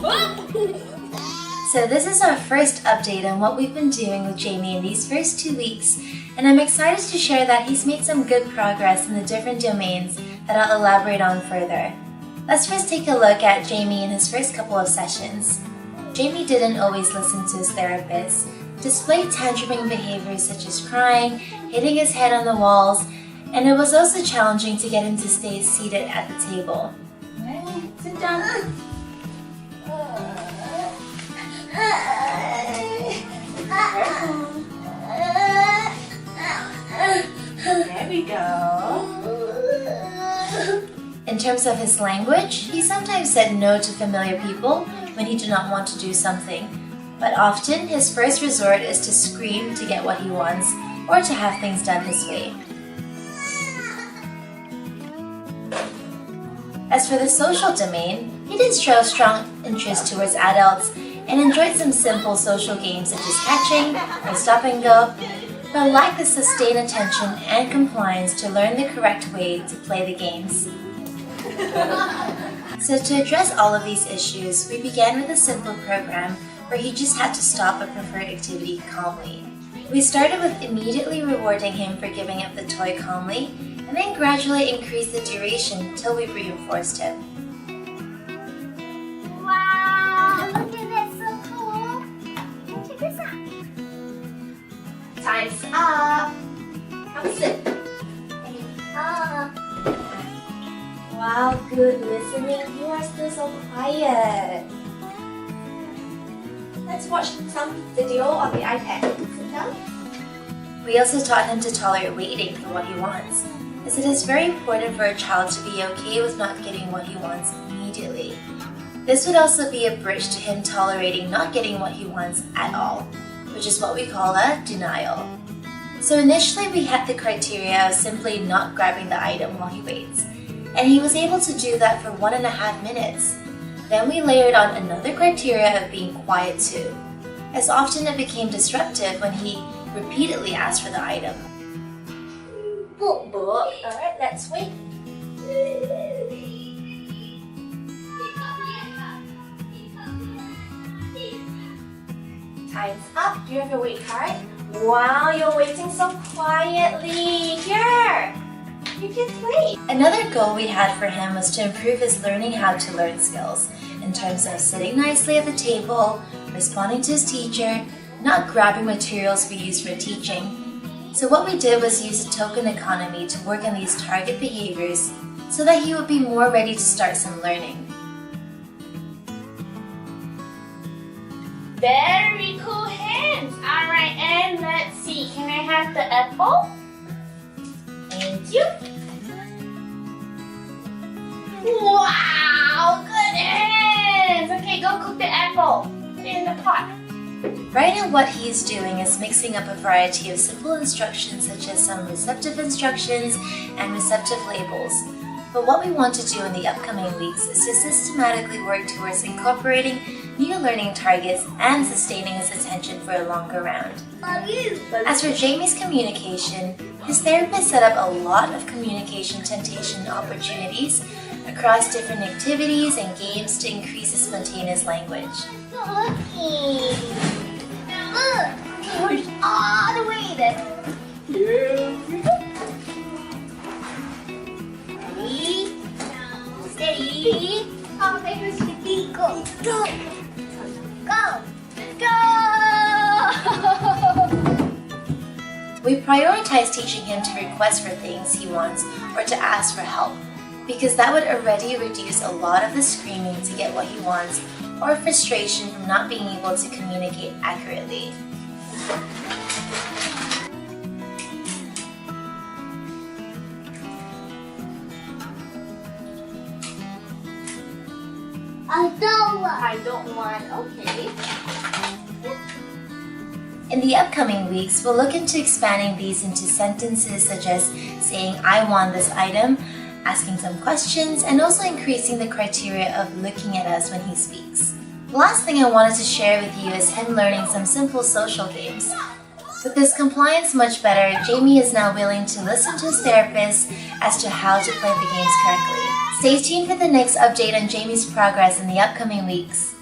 So this is our first update on what we've been doing with Jamie in these first 2 weeks, and I'm excited to share that he's made some good progress in the different domains that I'll elaborate on further. Let's first take a look at Jamie in his first couple of sessions. Jamie didn't always listen to his therapist, displayed tantruming behaviors such as crying, hitting his head on the walls, and it was also challenging to get him to stay seated at the table. Hey, sit down. There we go. In terms of his language, he sometimes said no to familiar people when he did not want to do something, but often his first resort is to scream to get what he wants or to have things done his way. As for the social domain, he did show strong interest towards adults and enjoyed some simple social games such as catching or stop and go, but lacked the sustained attention and compliance to learn the correct way to play the games. So to address all of these issues, we began with a simple program where he just had to stop a preferred activity calmly. We started with immediately rewarding him for giving up the toy calmly, and then gradually increased the duration till we reinforced him. Wow, look at that, so cool. Check this out. Time's up. Come sit. Wow, good listening. You are still so quiet. Let's watch some video on the iPad. Sit down. We also taught him to tolerate waiting for what he wants, as it is very important for a child to be okay with not getting what he wants immediately. This would also be a bridge to him tolerating not getting what he wants at all, which is what we call a denial. So initially we had the criteria of simply not grabbing the item while he waits, and he was able to do that for 1.5 minutes. Then we layered on another criteria of being quiet too, as often it became disruptive when he repeatedly asked for the item. Book, book. Alright, let's wait. Time's up. Do you have your wait card? Wow, you're waiting so quietly. Here, you can play. Another goal we had for him was to improve his learning how to learn skills in terms of sitting nicely at the table, responding to his teacher, not grabbing materials we use for teaching. So what we did was use a token economy to work on these target behaviors so that he would be more ready to start some learning. Very cool hands. Alright, and let's see. Can I have the apple? Thank you. Wow, good hands. Okay, go cook the apple. Put it in the pot. Right now what he's doing is mixing up a variety of simple instructions such as some receptive instructions and receptive labels. But what we want to do in the upcoming weeks is to systematically work towards incorporating new learning targets and sustaining his attention for a longer round. As for Jamie's communication, his therapist set up a lot of communication temptation opportunities across different activities and games to increase his spontaneous language. Looking. Look, push all the way there. Here we go. Steady. Oh, there's the go. Go. Go. Go. We prioritize teaching him to request for things he wants or to ask for help, because that would already reduce a lot of the screaming to get what he wants or frustration from not being able to communicate accurately. I don't want. Okay. In the upcoming weeks, we'll look into expanding these into sentences such as saying, "I want this item," asking some questions, and also increasing the criteria of looking at us when he speaks. The last thing I wanted to share with you is him learning some simple social games. With his compliance much better, Jamie is now willing to listen to his therapist as to how to play the games correctly. Stay tuned for the next update on Jamie's progress in the upcoming weeks.